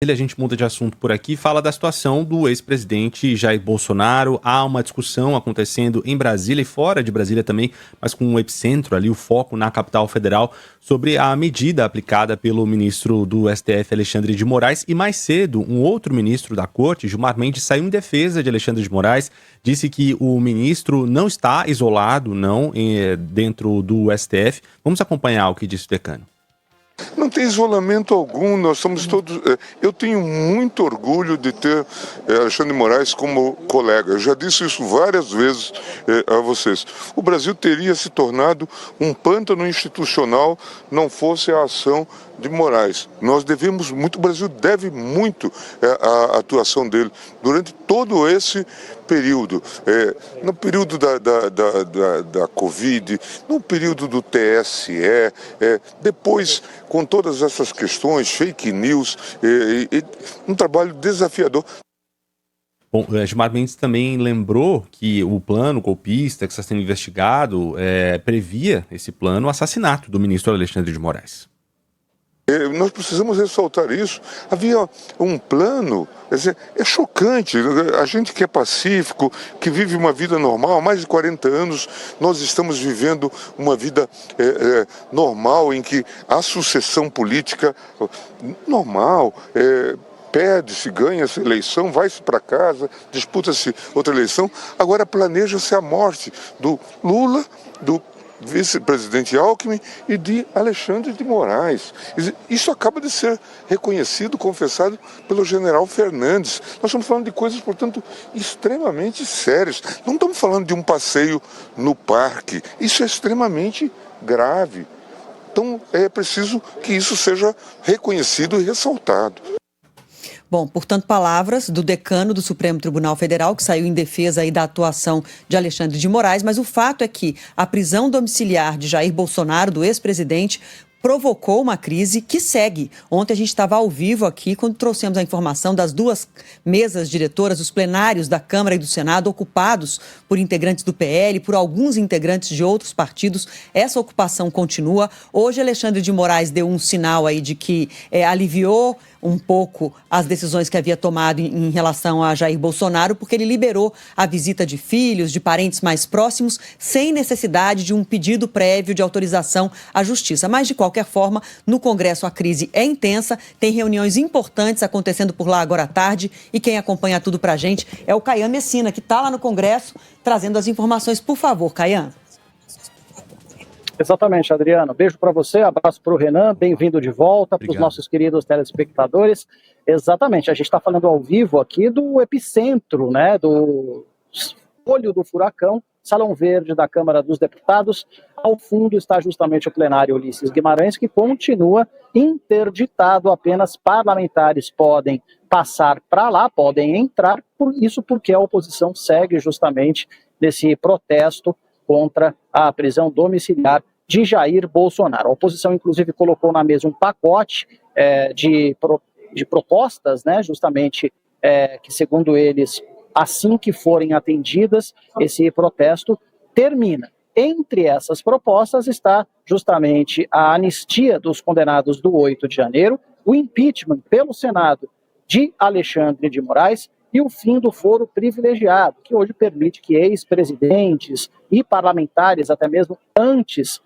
A gente muda de assunto por aqui, fala da situação do ex-presidente Jair Bolsonaro. Há uma discussão acontecendo em Brasília e fora de Brasília também, mas com o epicentro ali, o foco na capital federal, sobre a medida aplicada pelo ministro do STF, Alexandre de Moraes. E mais cedo, um outro ministro da corte, Gilmar Mendes, saiu em defesa de Alexandre de Moraes, disse que o ministro não está isolado, não, dentro do STF. Vamos acompanhar o que disse o decano. Não tem isolamento algum, nós somos todos... Eu tenho muito orgulho de ter Alexandre de Moraes como colega. Eu já disse isso várias vezes a vocês. O Brasil teria se tornado um pântano institucional não fosse a ação de Moraes. Nós devemos muito, o Brasil deve muito à atuação dele durante todo esse período. No período da Covid, no período do TSE, depois com todas essas questões, fake news, um trabalho desafiador. Bom, Gilmar Mendes também lembrou que o plano golpista que está sendo investigado previa esse plano o assassinato do ministro Alexandre de Moraes. Nós precisamos ressaltar isso. Havia um plano, é chocante. A gente que é pacífico, que vive uma vida normal, há mais de 40 anos, nós estamos vivendo uma vida normal, em que há sucessão política normal, perde-se, ganha-se eleição, vai-se para casa, disputa-se outra eleição. Agora planeja-se a morte do Lula, do vice-presidente Alckmin e de Alexandre de Moraes. Isso acaba de ser reconhecido, confessado pelo general Fernandes. Nós estamos falando de coisas, portanto, extremamente sérias. Não estamos falando de um passeio no parque. Isso é extremamente grave. Então, é preciso que isso seja reconhecido e ressaltado. Bom, portanto, palavras do decano do Supremo Tribunal Federal, que saiu em defesa aí da atuação de Alexandre de Moraes, mas o fato é que a prisão domiciliar de Jair Bolsonaro, do ex-presidente, provocou uma crise que segue. Ontem a gente estava ao vivo aqui quando trouxemos a informação das duas mesas diretoras, os plenários da Câmara e do Senado ocupados por integrantes do PL, por alguns integrantes de outros partidos. Essa ocupação continua. Hoje Alexandre de Moraes deu um sinal aí de que aliviou um pouco as decisões que havia tomado em relação a Jair Bolsonaro, porque ele liberou a visita de filhos, de parentes mais próximos, sem necessidade de um pedido prévio de autorização à Justiça. Mas, de qualquer forma, no Congresso a crise é intensa, tem reuniões importantes acontecendo por lá agora à tarde, e quem acompanha tudo pra gente é o Caian Messina, que está lá no Congresso, trazendo as informações. Por favor, Caian. Exatamente, Adriano. Beijo para você, abraço para o Renan, bem-vindo de volta, para os nossos queridos telespectadores. Exatamente, a gente está falando ao vivo aqui do epicentro, né, do olho do furacão, Salão Verde da Câmara dos Deputados. Ao fundo está justamente o plenário Ulisses Guimarães, que continua interditado, apenas parlamentares podem passar para lá, podem entrar, por isso porque a oposição segue justamente nesse protesto contra a prisão domiciliar de Jair Bolsonaro. A oposição, inclusive, colocou na mesa um pacote de propostas, né, justamente que, segundo eles, assim que forem atendidas, esse protesto termina. Entre essas propostas está justamente a anistia dos condenados do 8 de janeiro, o impeachment pelo Senado de Alexandre de Moraes e o fim do foro privilegiado, que hoje permite que ex-presidentes e parlamentares, até mesmo antes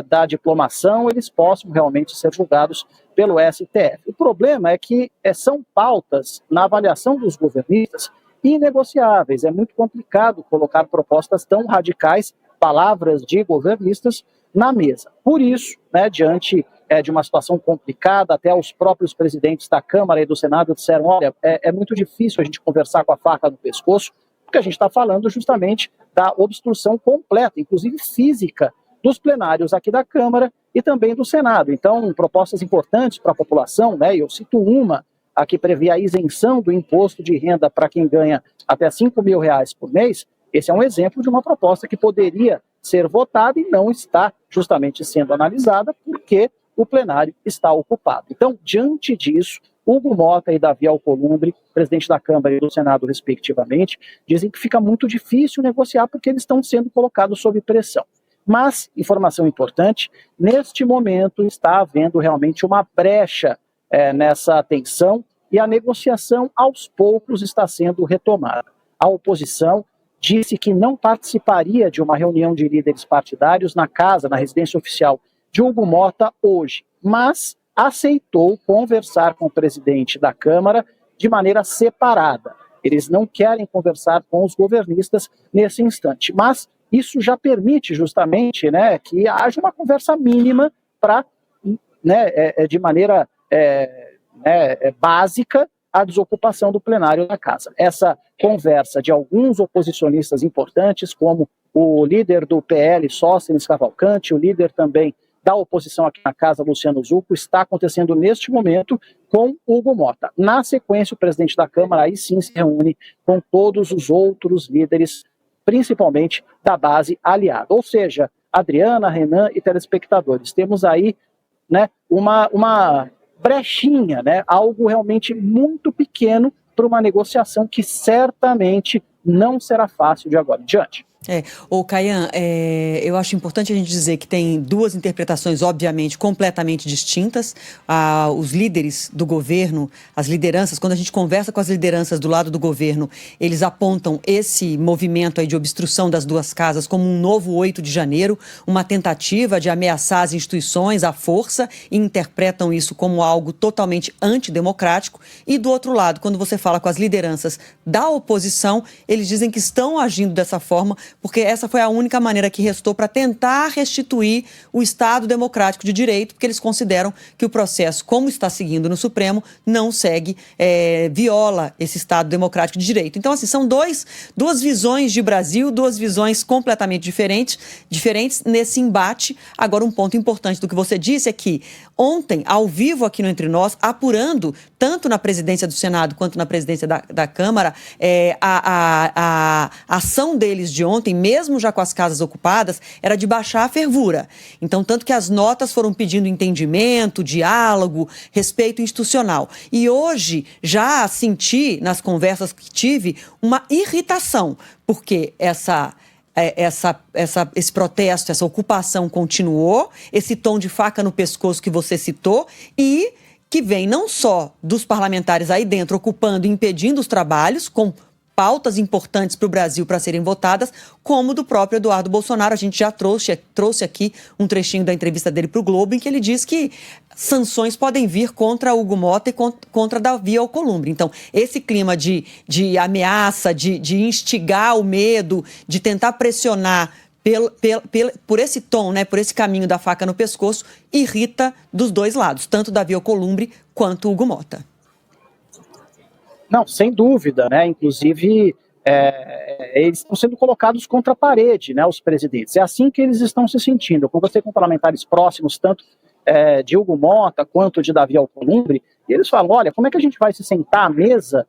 da diplomação, eles possam realmente ser julgados pelo STF. O problema é que são pautas, na avaliação dos governistas, inegociáveis. É muito complicado colocar propostas tão radicais, palavras de governistas, na mesa. Por isso, né, diante de uma situação complicada, até os próprios presidentes da Câmara e do Senado disseram, olha, é muito difícil a gente conversar com a faca no pescoço, porque a gente está falando justamente da obstrução completa, inclusive física, dos plenários aqui da Câmara e também do Senado. Então, propostas importantes para a população, né, eu cito uma, a que prevê a isenção do imposto de renda para quem ganha até R$5 mil por mês. Esse é um exemplo de uma proposta que poderia ser votada e não está justamente sendo analisada porque o plenário está ocupado. Então, diante disso, Hugo Mota e Davi Alcolumbre, presidente da Câmara e do Senado, respectivamente, dizem que fica muito difícil negociar porque eles estão sendo colocados sob pressão. Mas, informação importante, neste momento está havendo realmente uma brecha nessa tensão e a negociação aos poucos está sendo retomada. A oposição disse que não participaria de uma reunião de líderes partidários na residência oficial de Hugo Mota hoje, mas aceitou conversar com o presidente da Câmara de maneira separada. Eles não querem conversar com os governistas nesse instante, mas isso já permite justamente, né, que haja uma conversa mínima para, né, de maneira básica, a desocupação do plenário da casa. Essa conversa de alguns oposicionistas importantes, como o líder do PL, Sóstenes Cavalcante, o líder também da oposição aqui na casa, Luciano Zucco, está acontecendo neste momento com Hugo Mota. Na sequência, o presidente da Câmara aí sim se reúne com todos os outros líderes, principalmente da base aliada. Ou seja, Adriana, Renan e telespectadores, temos aí, né, uma brechinha, né, algo realmente muito pequeno para uma negociação que certamente não será fácil de agora em diante. Caian, eu acho importante a gente dizer que tem duas interpretações, obviamente, completamente distintas. Os líderes do governo, as lideranças, quando a gente conversa com as lideranças do lado do governo, eles apontam esse movimento aí de obstrução das duas casas como um novo 8 de janeiro, uma tentativa de ameaçar as instituições à força, e interpretam isso como algo totalmente antidemocrático. E do outro lado, quando você fala com as lideranças da oposição, eles dizem que estão agindo dessa forma porque essa foi a única maneira que restou para tentar restituir o Estado democrático de direito, porque eles consideram que o processo, como está seguindo no Supremo, não segue, viola esse Estado democrático de direito. Então, assim, são duas visões de Brasil, duas visões completamente diferentes nesse embate. Agora, um ponto importante do que você disse é que ontem, ao vivo aqui no Entre Nós, apurando tanto na presidência do Senado quanto na presidência da Câmara, a ação deles de ontem, mesmo já com as casas ocupadas, era de baixar a fervura. Então, tanto que as notas foram pedindo entendimento, diálogo, respeito institucional. E hoje, já senti, nas conversas que tive, uma irritação, porque esse protesto, essa ocupação continuou, esse tom de faca no pescoço que você citou, e que vem não só dos parlamentares aí dentro ocupando e impedindo os trabalhos, com pautas importantes para o Brasil para serem votadas, como do próprio Eduardo Bolsonaro. A gente já trouxe aqui um trechinho da entrevista dele para o Globo, em que ele diz que sanções podem vir contra Hugo Mota e contra Davi Alcolumbre. Então, esse clima de ameaça, de instigar o medo, de tentar pressionar por esse tom, né, por esse caminho da faca no pescoço, irrita dos dois lados, tanto Davi Alcolumbre quanto Hugo Mota. Não, sem dúvida, né? Inclusive, eles estão sendo colocados contra a parede, né, os presidentes. É assim que eles estão se sentindo. Eu conversei com parlamentares próximos, tanto de Hugo Mota quanto de Davi Alcolumbre, e eles falam, olha, como é que a gente vai se sentar à mesa,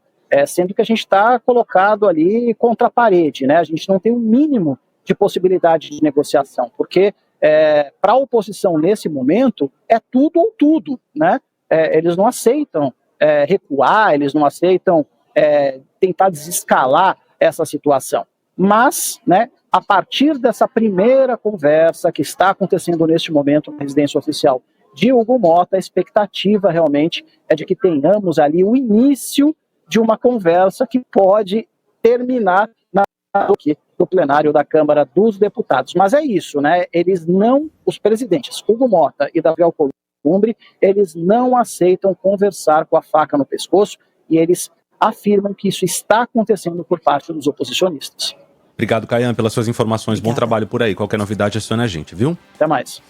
sendo que a gente está colocado ali contra a parede, né? A gente não tem um mínimo de possibilidade de negociação, porque para a oposição nesse momento é tudo ou tudo, né? Eles não aceitam recuar, eles não aceitam tentar desescalar essa situação. Mas, né, a partir dessa primeira conversa que está acontecendo neste momento na residência oficial de Hugo Mota, a expectativa realmente é de que tenhamos ali o início de uma conversa que pode terminar no plenário da Câmara dos Deputados. Mas é isso, né? Os presidentes Hugo Mota e Davi Alcolumbre, eles não aceitam conversar com a faca no pescoço e eles afirmam que isso está acontecendo por parte dos oposicionistas. Obrigado, Caian, pelas suas informações. Bom trabalho por aí. Qualquer novidade, aciona a gente, viu? Até mais.